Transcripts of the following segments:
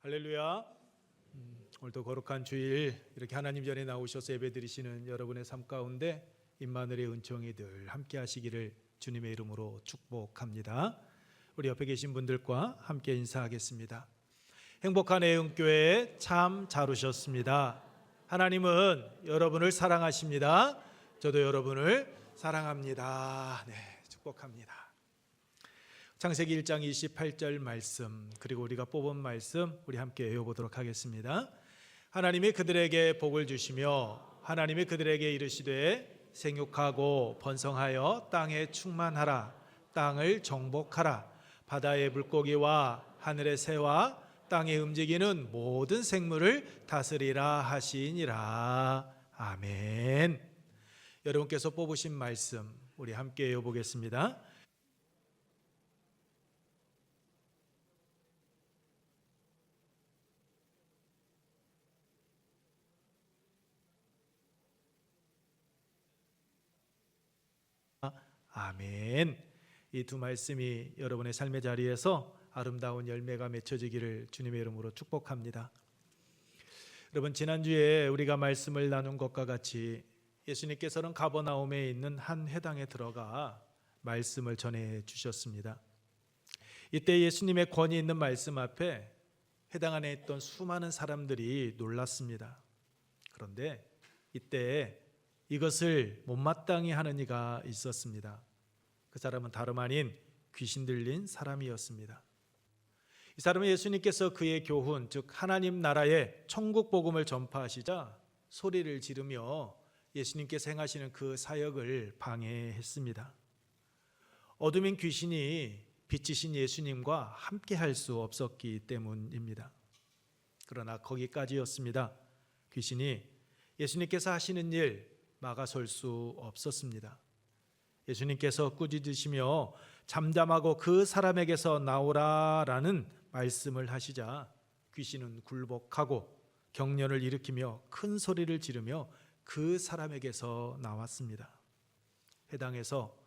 할렐루야. 오늘도 거룩한 주일 이렇게 하나님 전에 나오셔서 예배드리시는 여러분의 삶 가운데 임마누엘의 은총이 늘 함께 하시기를 주님의 이름으로 축복합니다. 우리 옆에 계신 분들과 함께 인사하겠습니다. 행복한 애흥교회에 참 잘 오셨습니다. 하나님은 여러분을 사랑하십니다. 저도 여러분을 사랑합니다. 네, 축복합니다. 창세기 1장 28절 말씀, 그리고 우리가 뽑은 말씀 우리 함께 외워보도록 하겠습니다. 하나님이 그들에게 복을 주시며 하나님이 그들에게 이르시되 생육하고 번성하여 땅에 충만하라. 땅을 정복하라. 바다의 물고기와 하늘의 새와 땅에 움직이는 모든 생물을 다스리라 하시니라. 아멘. 여러분께서 뽑으신 말씀 우리 함께 외워보겠습니다. 아멘. 이 두 말씀이 여러분의 삶의 자리에서 아름다운 열매가 맺혀지기를 주님의 이름으로 축복합니다. 여러분, 지난주에 우리가 말씀을 나눈 것과 같이 예수님께서는 가버나움에 있는 한 회당에 들어가 말씀을 전해 주셨습니다. 이때 예수님의 권위 있는 말씀 앞에 회당 안에 있던 수많은 사람들이 놀랐습니다. 그런데 이때 이것을 못마땅히 하는 이가 있었습니다. 그 사람은 다름 아닌 귀신 들린 사람이었습니다. 이 사람은 예수님께서 그의 교훈, 즉 하나님 나라의 천국 복음을 전파하시자 소리를 지르며 예수님께서 행하시는 그 사역을 방해했습니다. 어둠인 귀신이 빛이신 예수님과 함께 할 수 없었기 때문입니다. 그러나 거기까지였습니다. 귀신이 예수님께서 하시는 일 막아설 수 없었습니다. 예수님께서 꾸짖으시며 잠잠하고 그 사람에게서 나오라라는 말씀을 하시자 귀신은 굴복하고 경련을 일으키며 큰 소리를 지르며 그 사람에게서 나왔습니다. 회당에서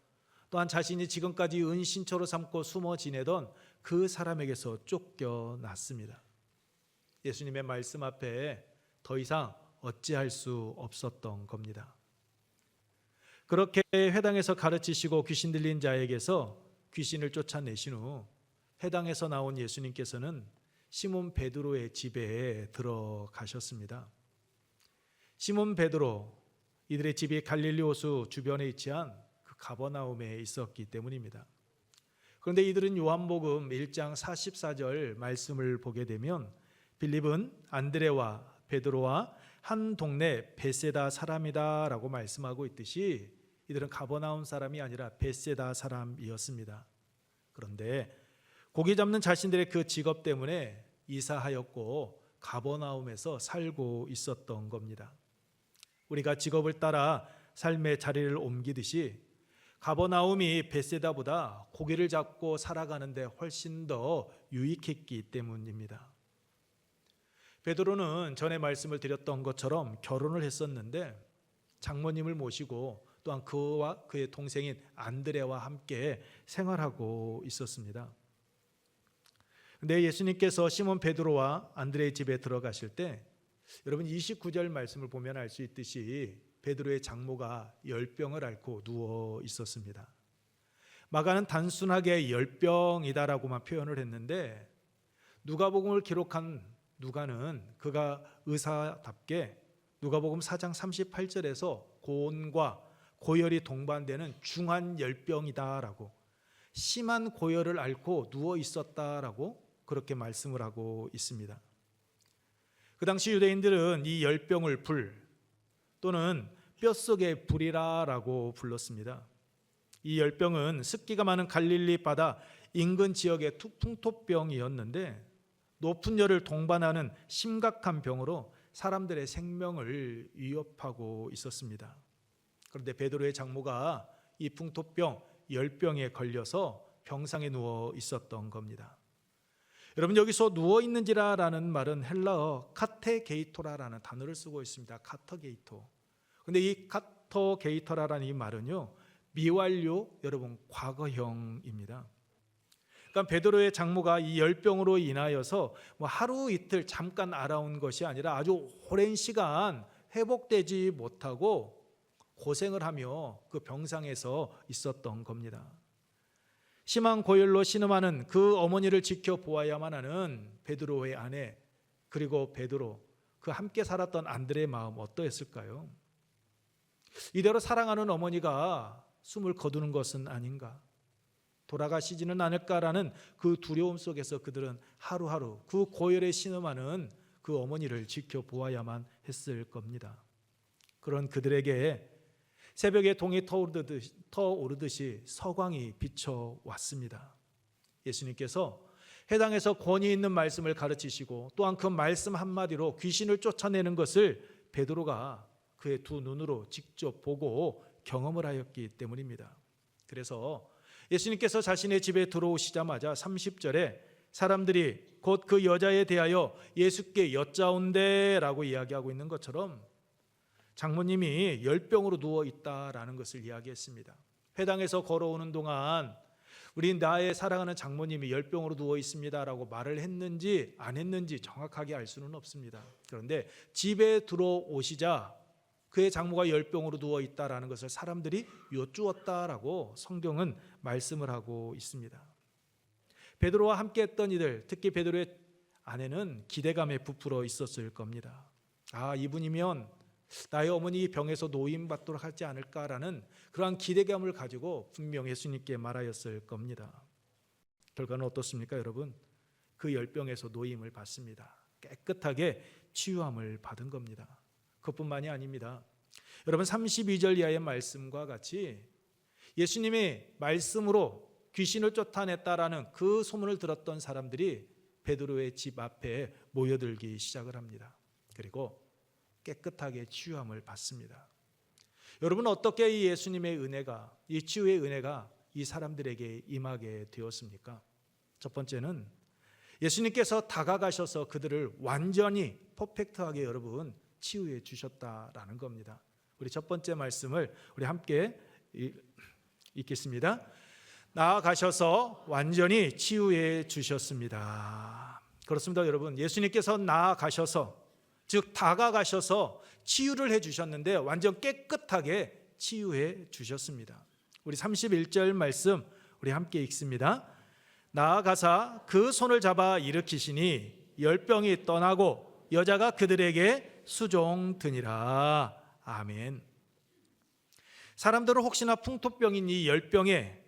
또한 자신이 지금까지 은신처로 삼고 숨어 지내던 그 사람에게서 쫓겨났습니다. 예수님의 말씀 앞에 더 이상 어찌할 수 없었던 겁니다. 그렇게 회당에서 가르치시고 귀신 들린 자에게서 귀신을 쫓아내신 후 회당에서 나온 예수님께서는 시몬 베드로의 집에 들어가셨습니다. 시몬 베드로, 이들의 집이 갈릴리 호수 주변에 위치한 그 가버나움에 있었기 때문입니다. 그런데 이들은 요한복음 1장 44절 말씀을 보게 되면 빌립은 안드레와 베드로와 한 동네 베세다 사람이다 라고 말씀하고 있듯이 이들은 가버나움 사람이 아니라 베세다 사람이었습니다. 그런데 고기 잡는 자신들의 그 직업 때문에 이사하였고 가버나움에서 살고 있었던 겁니다. 우리가 직업을 따라 삶의 자리를 옮기듯이 가버나움이 베세다보다 고기를 잡고 살아가는데 훨씬 더 유익했기 때문입니다. 베드로는 전에 말씀을 드렸던 것처럼 결혼을 했었는데 장모님을 모시고 또한 그와 그의 동생인 안드레와 함께 생활하고 있었습니다. 그런데 예수님께서 시몬 베드로와 안드레의 집에 들어가실 때 여러분 29절 말씀을 보면 알 수 있듯이 베드로의 장모가 열병을 앓고 누워 있었습니다. 마가는 단순하게 열병이다라고만 표현을 했는데 누가복음을 기록한 누가는 그가 의사답게 누가복음 4장 38절에서 고온과 고열이 동반되는 중한 열병이다라고, 심한 고열을 앓고 누워 있었다라고 그렇게 말씀을 하고 있습니다. 그 당시 유대인들은 이 열병을 불 또는 뼛속의 불이라고 불렀습니다. 이 열병은 습기가 많은 갈릴리 바다 인근 지역의 풍토병이었는데 높은 열을 동반하는 심각한 병으로 사람들의 생명을 위협하고 있었습니다. 그런데 베드로의 장모가 이 풍토병, 열병에 걸려서 병상에 누워 있었던 겁니다. 여러분, 여기서 누워 있는지라라는 말은 헬라어 카테게이토라라는 단어를 쓰고 있습니다. 카터게이토. 그런데 이 카터게이토라라는 이 말은요, 미완료, 여러분 과거형입니다. 그러니까 베드로의 장모가 이 열병으로 인하여서 뭐 하루 이틀 잠깐 알아온 것이 아니라 아주 오랜 시간 회복되지 못하고 고생을 하며 그 병상에서 있었던 겁니다. 심한 고열로 신음하는 그 어머니를 지켜보아야만 하는 베드로의 아내, 그리고 베드로, 그 함께 살았던 안드레의 마음 어떠했을까요? 이대로 사랑하는 어머니가 숨을 거두는 것은 아닌가, 돌아가시지는 않을까라는 그 두려움 속에서 그들은 하루하루 그 고열에 신음하는 그 어머니를 지켜보아야만 했을 겁니다. 그런 그들에게 새벽에 동이 터오르듯이 서광이 비춰왔습니다. 예수님께서 해당에서 권위 있는 말씀을 가르치시고 또한 그 말씀 한마디로 귀신을 쫓아내는 것을 베드로가 그의 두 눈으로 직접 보고 경험을 하였기 때문입니다. 그래서 예수님께서 자신의 집에 들어오시자마자 30절에 사람들이 곧 그 여자에 대하여 예수께 여짜온대라고 이야기하고 있는 것처럼 장모님이 열병으로 누워있다라는 것을 이야기했습니다. 회당에서 걸어오는 동안 우리 나의 사랑하는 장모님이 열병으로 누워있습니다라고 말을 했는지 안 했는지 정확하게 알 수는 없습니다. 그런데 집에 들어오시자 그의 장모가 열병으로 누워있다라는 것을 사람들이 여쭈었다라고 성경은 말씀을 하고 있습니다. 베드로와 함께 했던 이들, 특히 베드로의 아내는 기대감에 부풀어 있었을 겁니다. 아, 이분이면 나의 어머니 병에서 노임받도록 하지 않을까라는 그러한 기대감을 가지고 분명 예수님께 말하였을 겁니다. 결과는 어떻습니까, 여러분? 그 열병에서 노임을 받습니다. 깨끗하게 치유함을 받은 겁니다. 그것뿐만이 아닙니다. 여러분, 32절 이하의 말씀과 같이 예수님의 말씀으로 귀신을 쫓아냈다라는 그 소문을 들었던 사람들이 베드로의 집 앞에 모여들기 시작을 합니다. 그리고 깨끗하게 치유함을 받습니다. 여러분, 어떻게 이 예수님의 은혜가, 이 치유의 은혜가 이 사람들에게 임하게 되었습니까? 첫 번째는 예수님께서 다가가셔서 그들을 완전히 퍼펙트하게 여러분 치유해 주셨다라는 겁니다. 우리 첫 번째 말씀을 우리 함께 읽겠습니다. 나아가셔서 완전히 치유해 주셨습니다. 그렇습니다, 여러분. 예수님께서 나아가셔서, 즉 다가가셔서 치유를 해 주셨는데 완전 깨끗하게 치유해 주셨습니다. 우리 31절 말씀 우리 함께 읽습니다. 나아가사 그 손을 잡아 일으키시니 열병이 떠나고 여자가 그들에게 수종드니라. 아멘. 사람들은 혹시나 풍토병인 이 열병에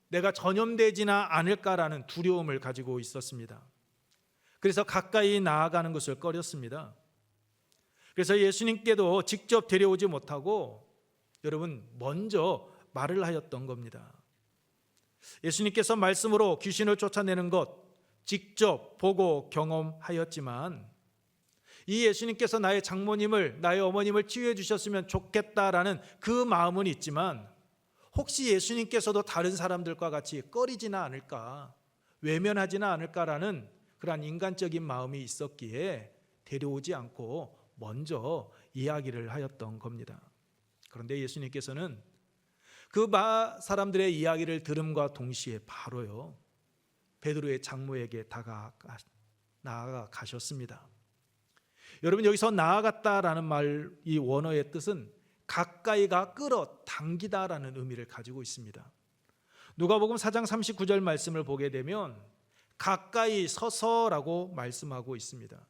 내가 전염되지나 않을까라는 두려움을 가지고 있었습니다. 그래서 가까이 나아가는 것을 꺼렸습니다. 그래서 예수님께도 직접 데려오지 못하고 여러분 먼저 말을 하였던 겁니다. 예수님께서 말씀으로 귀신을 쫓아내는 것 직접 보고 경험하였지만 이 예수님께서 나의 장모님을, 나의 어머님을 치유해 주셨으면 좋겠다라는 그 마음은 있지만 혹시 예수님께서도 다른 사람들과 같이 꺼리지나 않을까, 외면하지나 않을까라는 그러한 인간적인 마음이 있었기에 데려오지 않고 먼저 이야기를 하였던 겁니다. 그런데 예수님께서는 그 사람들의 이야기를 들음과 동시에 바로요 베드로의 장모에게 나아가셨습니다. 여러분, 여기서 나아갔다라는 말, 이 원어의 뜻은 가까이가 끌어당기다라는 의미를 가지고 있습니다. 누가복음 4장 39절 말씀을 보게 되면 가까이 서서라고 말씀하고 있습니다.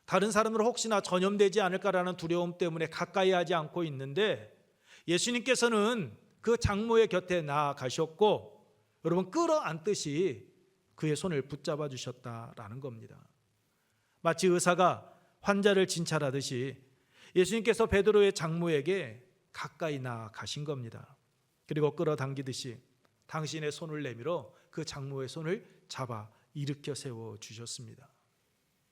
다른 사람으로 혹시나 전염되지 않을까라는 두려움 때문에 가까이 하지 않고 있는데 예수님께서는 그 장모의 곁에 나아가셨고 여러분 끌어안듯이 그의 손을 붙잡아 주셨다라는 겁니다. 마치 의사가 환자를 진찰하듯이 예수님께서 베드로의 장모에게 가까이 나아가신 겁니다. 그리고 끌어당기듯이 당신의 손을 내밀어 그 장모의 손을 잡아 일으켜 세워주셨습니다.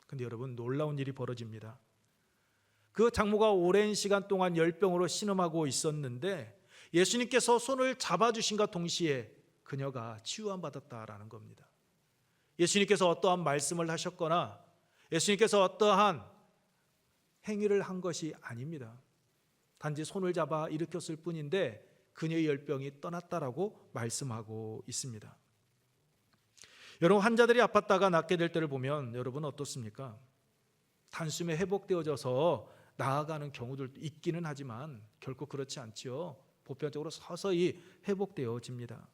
근데 여러분, 놀라운 일이 벌어집니다. 그 장모가 오랜 시간 동안 열병으로 신음하고 있었는데 예수님께서 손을 잡아주신과 동시에 그녀가 치유함 받았다라는 겁니다. 예수님께서 어떠한 말씀을 하셨거나 예수님께서 어떠한 행위를 한 것이 아닙니다. 단지 손을 잡아 일으켰을 뿐인데 그녀의 열병이 떠났다라고 말씀하고 있습니다. 여러분, 환자들이 아팠다가 낫게 될 때를 보면 여러분 어떻습니까? 단숨에 회복되어져서 나아가는 경우들도 있기는 하지만 결코 그렇지 않지요. 보편적으로 서서히 회복되어집니다.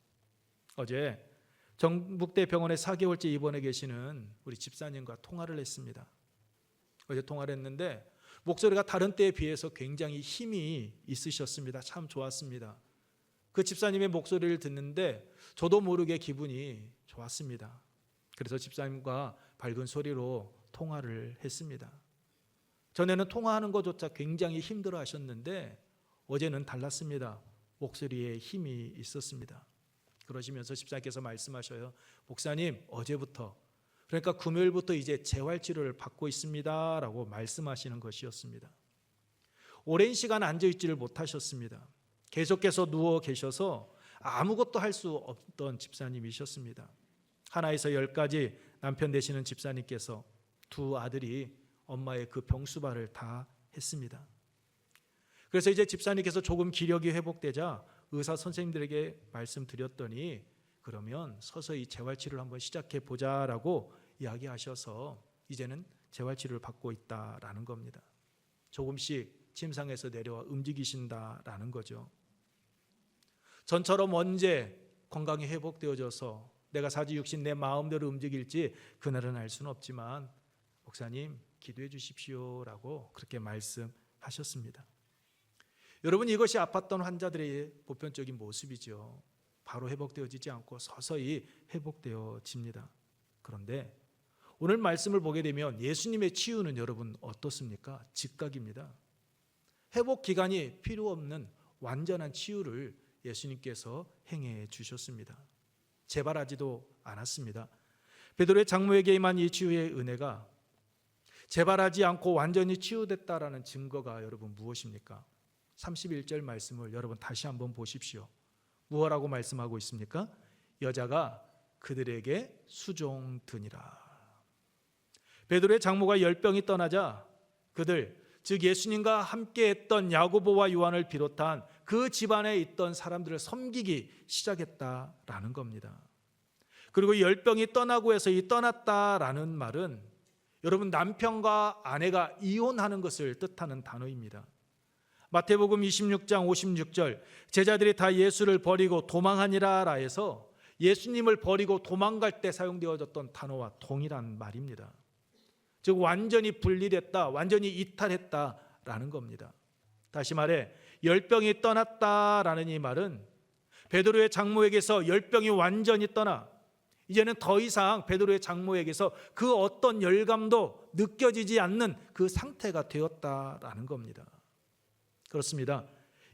어제 정북대 병원에 4개월째 입원해 계시는 우리 집사님과 통화를 했습니다. 어제 통화를 했는데 목소리가 다른 때에 비해서 굉장히 힘이 있으셨습니다. 참 좋았습니다. 그 집사님의 목소리를 듣는데 저도 모르게 기분이 좋았습니다. 그래서 집사님과 밝은 소리로 통화를 했습니다. 전에는 통화하는 것조차 굉장히 힘들어 하셨는데 어제는 달랐습니다. 목소리에 힘이 있었습니다. 그러시면서 집사님께서 말씀하셔요. 목사님, 어제부터, 그러니까 금요일부터 이제 재활치료를 받고 있습니다 라고 말씀하시는 것이었습니다. 오랜 시간 앉아있지를 못하셨습니다. 계속해서 누워 계셔서 아무것도 할 수 없던 집사님이셨습니다. 하나에서 10까지 남편 되시는 집사님께서 두 아들이 엄마의 그 병수발을 다 했습니다. 그래서 이제 집사님께서 조금 기력이 회복되자 의사 선생님들에게 말씀드렸더니 그러면 서서히 재활치료를 한번 시작해 보자라고 이야기하셔서 이제는 재활치료를 받고 있다라는 겁니다. 조금씩 침상에서 내려와 움직이신다라는 거죠. 전처럼 언제 건강이 회복되어져서 내가 사지육신 내 마음대로 움직일지 그날은 알 수는 없지만 목사님 기도해 주십시오라고 그렇게 말씀하셨습니다. 여러분, 이것이 아팠던 환자들의 보편적인 모습이죠. 바로 회복되어지지 않고 서서히 회복되어집니다. 그런데 오늘 말씀을 보게 되면 예수님의 치유는 여러분 어떻습니까? 즉각입니다. 회복 기간이 필요 없는 완전한 치유를 예수님께서 행해 주셨습니다. 재발하지도 않았습니다. 베드로의 장모에게 임한 이 치유의 은혜가 재발하지 않고 완전히 치유됐다라는 증거가 여러분 무엇입니까? 31절 말씀을 여러분 다시 한번 보십시오. 무엇라고 말씀하고 있습니까? 여자가 그들에게 수종드니라. 베드로의 장모가 열병이 떠나자 그들, 즉 예수님과 함께했던 야고보와 요한을 비롯한 그 집안에 있던 사람들을 섬기기 시작했다라는 겁니다. 그리고 열병이 떠나고 해서 이 떠났다라는 말은 여러분 남편과 아내가 이혼하는 것을 뜻하는 단어입니다. 마태복음 26장 56절 제자들이 다 예수를 버리고 도망하니라 해서 예수님을 버리고 도망갈 때 사용되어졌던 단어와 동일한 말입니다. 즉 완전히 분리됐다, 완전히 이탈했다라는 겁니다. 다시 말해 열병이 떠났다라는 이 말은 베드로의 장모에게서 열병이 완전히 떠나 이제는 더 이상 베드로의 장모에게서 그 어떤 열감도 느껴지지 않는 그 상태가 되었다라는 겁니다. 그렇습니다.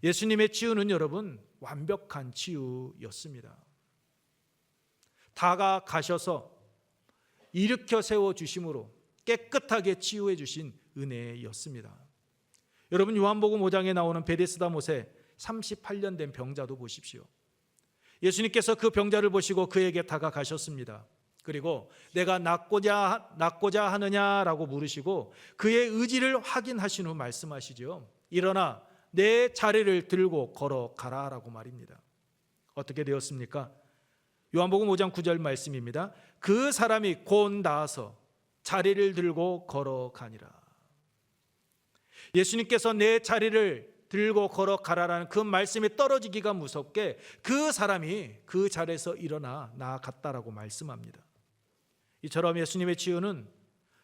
예수님의 치유는 여러분 완벽한 치유였습니다. 다가가셔서 일으켜 세워주심으로 깨끗하게 치유해 주신 은혜였습니다. 여러분 요한복음 5장에 나오는 베데스다 못에 38년 된 병자도 보십시오. 예수님께서 그 병자를 보시고 그에게 다가가셨습니다. 그리고 내가 낫고자 하느냐라고 물으시고 그의 의지를 확인하신 후 말씀하시죠. 일어나 내 자리를 들고 걸어가라라고 말입니다. 어떻게 되었습니까? 요한복음 5장 9절 말씀입니다. 그 사람이 곧 나아서 자리를 들고 걸어가니라. 예수님께서 내 자리를 들고 걸어가라라는 그 말씀이 떨어지기가 무섭게 그 사람이 그 자리에서 일어나 나아갔다라고 말씀합니다. 이처럼 예수님의 치유는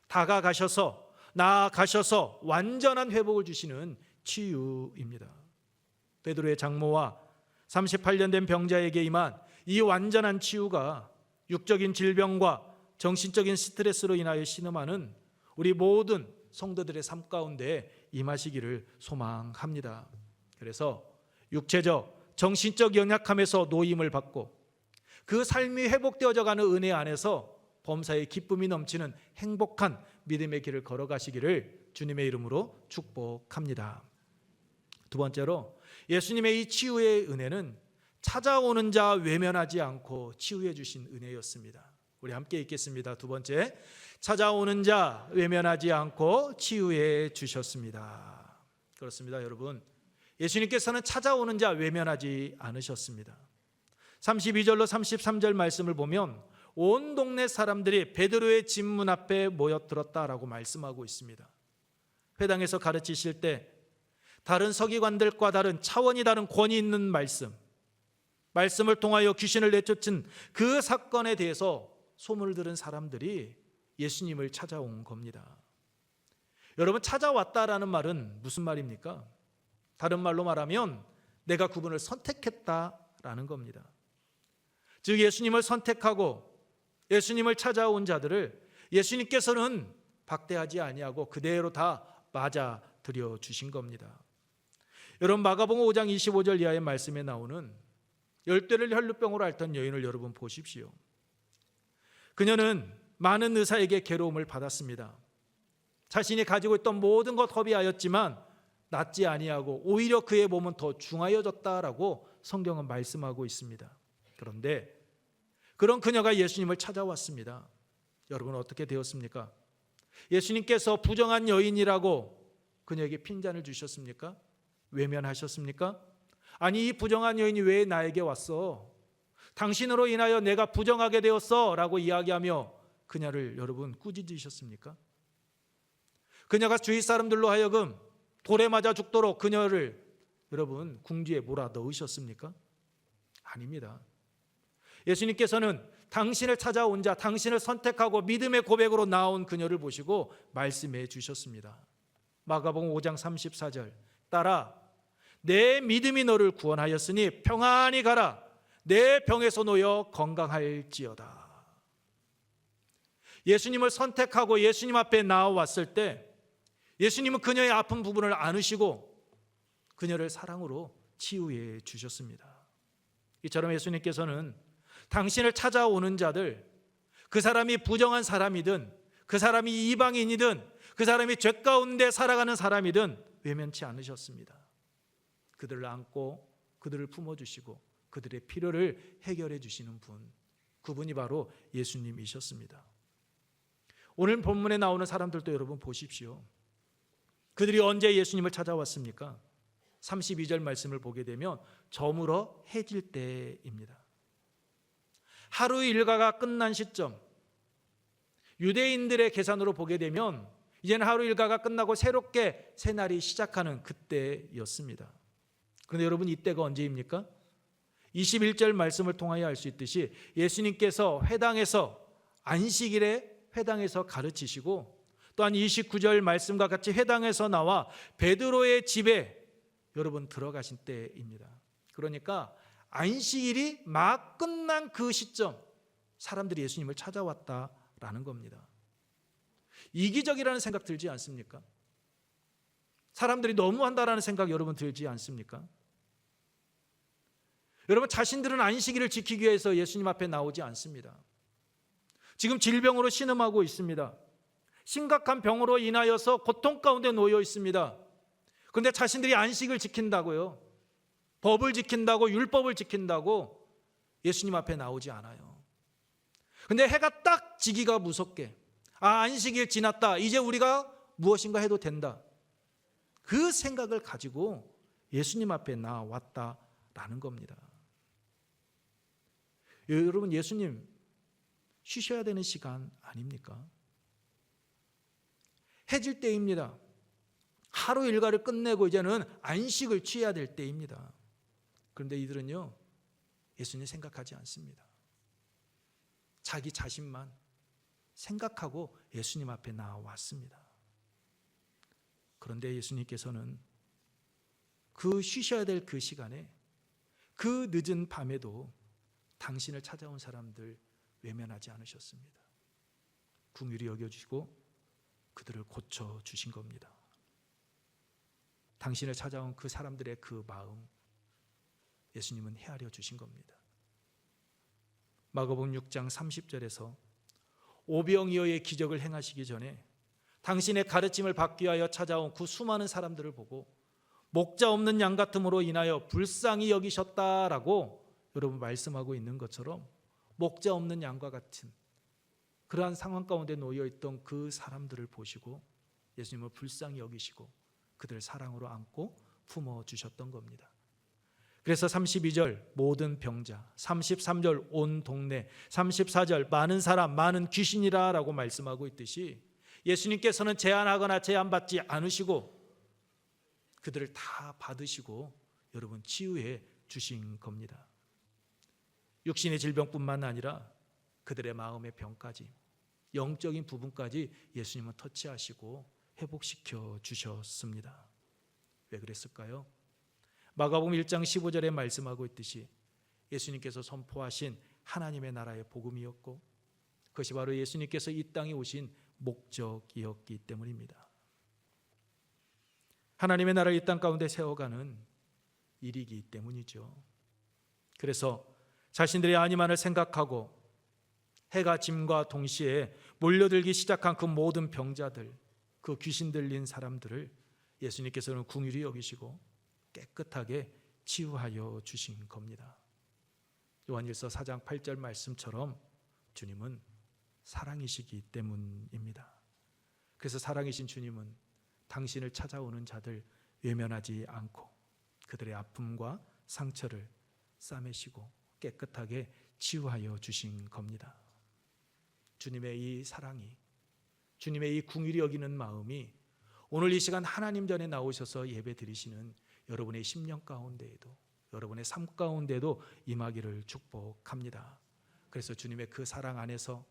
다가가셔서 나아가셔서 완전한 회복을 주시는 치유입니다. 베드로의 장모와 38년 된 병자에게 임한 이 완전한 치유가 육적인 질병과 정신적인 스트레스로 인하여 신음하는 우리 모든 성도들의 삶 가운데 임하시기를 소망합니다. 그래서 육체적, 정신적 연약함에서 노임을 받고 그 삶이 회복되어져 가는 은혜 안에서 범사의 기쁨이 넘치는 행복한 믿음의 길을 걸어가시기를 주님의 이름으로 축복합니다. 두 번째로 예수님의 이 치유의 은혜는 찾아오는 자 외면하지 않고 치유해 주신 은혜였습니다. 우리 함께 읽겠습니다. 두 번째, 찾아오는 자 외면하지 않고 치유해 주셨습니다. 그렇습니다, 여러분. 예수님께서는 찾아오는 자 외면하지 않으셨습니다. 32절로 33절 말씀을 보면 온 동네 사람들이 베드로의 집 문 앞에 모여들었다라고 말씀하고 있습니다. 회당에서 가르치실 때 다른 서기관들과 다른 차원이 다른 권위 있는 말씀을 통하여 귀신을 내쫓은 그 사건에 대해서 소문을 들은 사람들이 예수님을 찾아온 겁니다. 여러분, 찾아왔다라는 말은 무슨 말입니까? 다른 말로 말하면 내가 그분을 선택했다라는 겁니다. 즉 예수님을 선택하고 예수님을 찾아온 자들을 예수님께서는 박대하지 아니하고 그대로 다 맞아들여 주신 겁니다. 여러분, 마가복음 5장 25절 이하의 말씀에 나오는 열대를 혈루병으로 앓던 여인을 여러분 보십시오. 그녀는 많은 의사에게 괴로움을 받았습니다. 자신이 가지고 있던 모든 것 허비하였지만 낫지 아니하고 오히려 그의 몸은 더 중하여졌다라고 성경은 말씀하고 있습니다. 그런데 그런 그녀가 예수님을 찾아왔습니다. 여러분, 어떻게 되었습니까? 예수님께서 부정한 여인이라고 그녀에게 핀잔을 주셨습니까? 외면하셨습니까? 아니, 이 부정한 여인이 왜 나에게 왔어? 당신으로 인하여 내가 부정하게 되었어 라고 이야기하며 그녀를 여러분 꾸짖으셨습니까? 그녀가 주위 사람들로 하여금 돌에 맞아 죽도록 그녀를 여러분 궁지에 몰아 넣으셨습니까? 아닙니다. 예수님께서는 당신을 찾아온 자, 당신을 선택하고 믿음의 고백으로 나온 그녀를 보시고 말씀해 주셨습니다. 마가복음 5장 34절, 따라 내 믿음이 너를 구원하였으니 평안히 가라. 내 병에서 놓여 건강할지어다. 예수님을 선택하고 예수님 앞에 나와왔을 때 예수님은 그녀의 아픈 부분을 안으시고 그녀를 사랑으로 치유해 주셨습니다. 이처럼 예수님께서는 당신을 찾아오는 자들, 그 사람이 부정한 사람이든 그 사람이 이방인이든 그 사람이 죄 가운데 살아가는 사람이든 외면치 않으셨습니다. 그들을 안고 그들을 품어주시고 그들의 필요를 해결해 주시는 분, 그분이 바로 예수님이셨습니다. 오늘 본문에 나오는 사람들도 여러분 보십시오. 그들이 언제 예수님을 찾아왔습니까? 32절 말씀을 보게 되면 저물어 해질 때입니다. 하루 일과가 끝난 시점, 유대인들의 계산으로 보게 되면 이제는 하루 일과가 끝나고 새롭게 새 날이 시작하는 그때였습니다. 그런데 여러분, 이때가 언제입니까? 21절 말씀을 통하여 알 수 있듯이 예수님께서 안식일에 회당에서 가르치시고 또한 29절 말씀과 같이 회당에서 나와 베드로의 집에 여러분 들어가신 때입니다. 그러니까 안식일이 막 끝난 그 시점, 사람들이 예수님을 찾아왔다라는 겁니다. 이기적이라는 생각 들지 않습니까? 사람들이 너무한다라는 생각 여러분 들지 않습니까? 여러분, 자신들은 안식일을 지키기 위해서 예수님 앞에 나오지 않습니다. 지금 질병으로 신음하고 있습니다. 심각한 병으로 인하여서 고통 가운데 놓여 있습니다. 그런데 자신들이 안식을 지킨다고요, 법을 지킨다고, 율법을 지킨다고 예수님 앞에 나오지 않아요. 그런데 해가 딱 지기가 무섭게, 안식일 지났다, 이제 우리가 무엇인가 해도 된다, 그 생각을 가지고 예수님 앞에 나왔다라는 겁니다. 여러분, 예수님 쉬셔야 되는 시간 아닙니까? 해질 때입니다. 하루 일과를 끝내고 이제는 안식을 취해야 될 때입니다. 그런데 이들은요, 예수님 생각하지 않습니다. 자기 자신만 생각하고 예수님 앞에 나왔습니다. 그런데 예수님께서는 그 쉬셔야 될 그 시간에, 그 늦은 밤에도 당신을 찾아온 사람들 외면하지 않으셨습니다. 긍휼히 여겨주시고 그들을 고쳐주신 겁니다. 당신을 찾아온 그 사람들의 그 마음, 예수님은 헤아려 주신 겁니다. 마가복음 6장 30절에서 오병이어의 기적을 행하시기 전에 당신의 가르침을 받기 위하여 찾아온 그 수많은 사람들을 보고 목자 없는 양 같음으로 인하여 불쌍히 여기셨다라고 여러분 말씀하고 있는 것처럼, 목자 없는 양과 같은 그러한 상황 가운데 놓여있던 그 사람들을 보시고 예수님을 불쌍히 여기시고 그들을 사랑으로 안고 품어주셨던 겁니다. 그래서 32절 모든 병자, 33절 온 동네, 34절 많은 사람, 많은 귀신이라 라고 말씀하고 있듯이 예수님께서는 제한하거나 제한받지 않으시고 그들을 다 받으시고 여러분 치유해 주신 겁니다. 육신의 질병뿐만 아니라 그들의 마음의 병까지, 영적인 부분까지 예수님은 터치하시고 회복시켜 주셨습니다. 왜 그랬을까요? 마가복음 1장 15절에 말씀하고 있듯이 예수님께서 선포하신 하나님의 나라의 복음이었고 그것이 바로 예수님께서 이 땅에 오신 목적이었기 때문입니다. 하나님의 나라를 이 땅 가운데 세워가는 일이기 때문이죠. 그래서 자신들의 안위만을 생각하고 해가 짐과 동시에 몰려들기 시작한 그 모든 병자들, 그 귀신 들린 사람들을 예수님께서는 긍휼히 여기시고 깨끗하게 치유하여 주신 겁니다. 요한일서 4장 8절 말씀처럼 주님은 사랑이시기 때문입니다. 그래서 사랑이신 주님은 당신을 찾아오는 자들 외면하지 않고 그들의 아픔과 상처를 싸매시고 깨끗하게 치유하여 주신 겁니다. 주님의 이 사랑이, 주님의 이 긍휼히 여기는 마음이 오늘 이 시간 하나님 전에 나오셔서 예배 드리시는 여러분의 심령 가운데에도, 여러분의 삶 가운데도 임하기를 축복합니다. 그래서 주님의 그 사랑 안에서,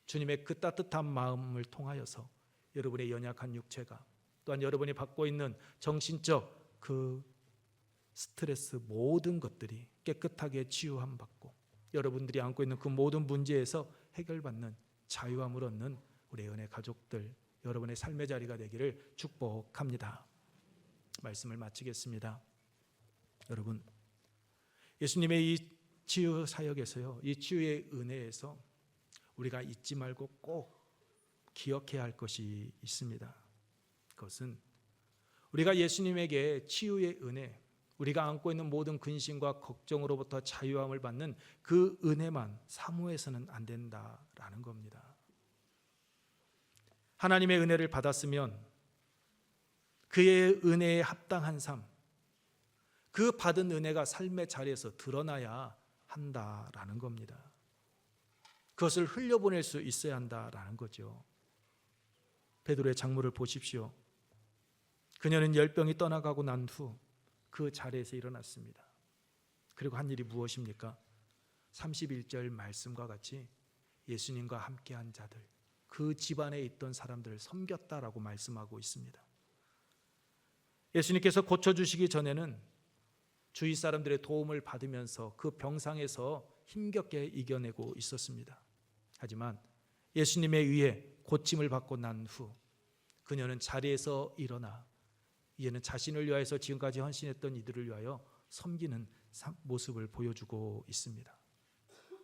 주님의 그 따뜻한 마음을 통하여서 여러분의 연약한 육체가, 또한 여러분이 받고 있는 정신적 그 스트레스 모든 것들이 깨끗하게 치유함 받고 여러분들이 안고 있는 그 모든 문제에서 해결받는 자유함을 얻는 우리 은혜 가족들, 여러분의 삶의 자리가 되기를 축복합니다. 말씀을 마치겠습니다. 여러분, 예수님의 이 치유 사역에서요, 이 치유의 은혜에서 우리가 잊지 말고 꼭 기억해야 할 것이 있습니다. 그것은 우리가 예수님에게 치유의 은혜, 우리가 안고 있는 모든 근심과 걱정으로부터 자유함을 받는 그 은혜만 사모해서는 안 된다라는 겁니다. 하나님의 은혜를 받았으면 그의 은혜에 합당한 삶, 그 받은 은혜가 삶의 자리에서 드러나야 한다라는 겁니다. 그것을 흘려보낼 수 있어야 한다라는 거죠. 베드로의 장모를 보십시오. 그녀는 열병이 떠나가고 난 후 그 자리에서 일어났습니다. 그리고 한 일이 무엇입니까? 31절 말씀과 같이 예수님과 함께한 자들, 그 집안에 있던 사람들을 섬겼다라고 말씀하고 있습니다. 예수님께서 고쳐주시기 전에는 주위 사람들의 도움을 받으면서 그 병상에서 힘겹게 이겨내고 있었습니다. 하지만 예수님에 의해 고침을 받고 난 후 그녀는 자리에서 일어나 이제는 자신을 위하여서 지금까지 헌신했던 이들을 위하여 섬기는 모습을 보여주고 있습니다.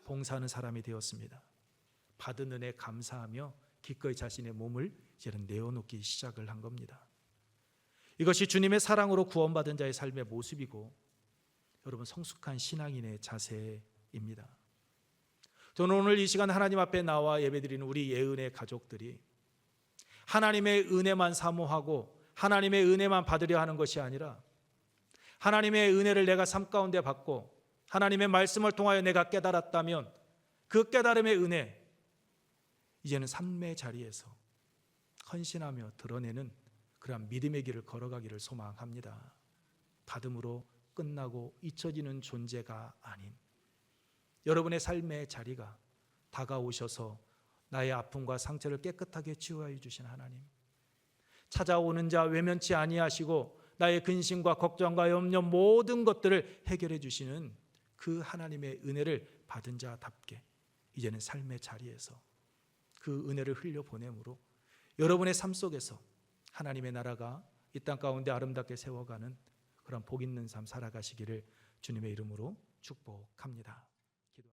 봉사하는 사람이 되었습니다. 받은 은혜 감사하며 기꺼이 자신의 몸을 이제는 내어놓기 시작을 한 겁니다. 이것이 주님의 사랑으로 구원받은 자의 삶의 모습이고 여러분 성숙한 신앙인의 자세입니다. 저는 오늘 이 시간 하나님 앞에 나와 예배드리는 우리 예은의 가족들이 하나님의 은혜만 사모하고 하나님의 은혜만 받으려 하는 것이 아니라 하나님의 은혜를 내가 삶 가운데 받고 하나님의 말씀을 통하여 내가 깨달았다면 그 깨달음의 은혜 이제는 삶의 자리에서 헌신하며 드러내는 그러한 믿음의 길을 걸어가기를 소망합니다. 받음으로 끝나고 잊혀지는 존재가 아닌 여러분의 삶의 자리가 다가오셔서 나의 아픔과 상처를 깨끗하게 치유하여 주신 하나님, 찾아오는 자 외면치 아니하시고 나의 근심과 걱정과 염려 모든 것들을 해결해 주시는 그 하나님의 은혜를 받은 자답게 이제는 삶의 자리에서 그 은혜를 흘려보내므로 여러분의 삶 속에서 하나님의 나라가 이 땅 가운데 아름답게 세워가는 그런 복 있는 삶 살아가시기를 주님의 이름으로 축복합니다.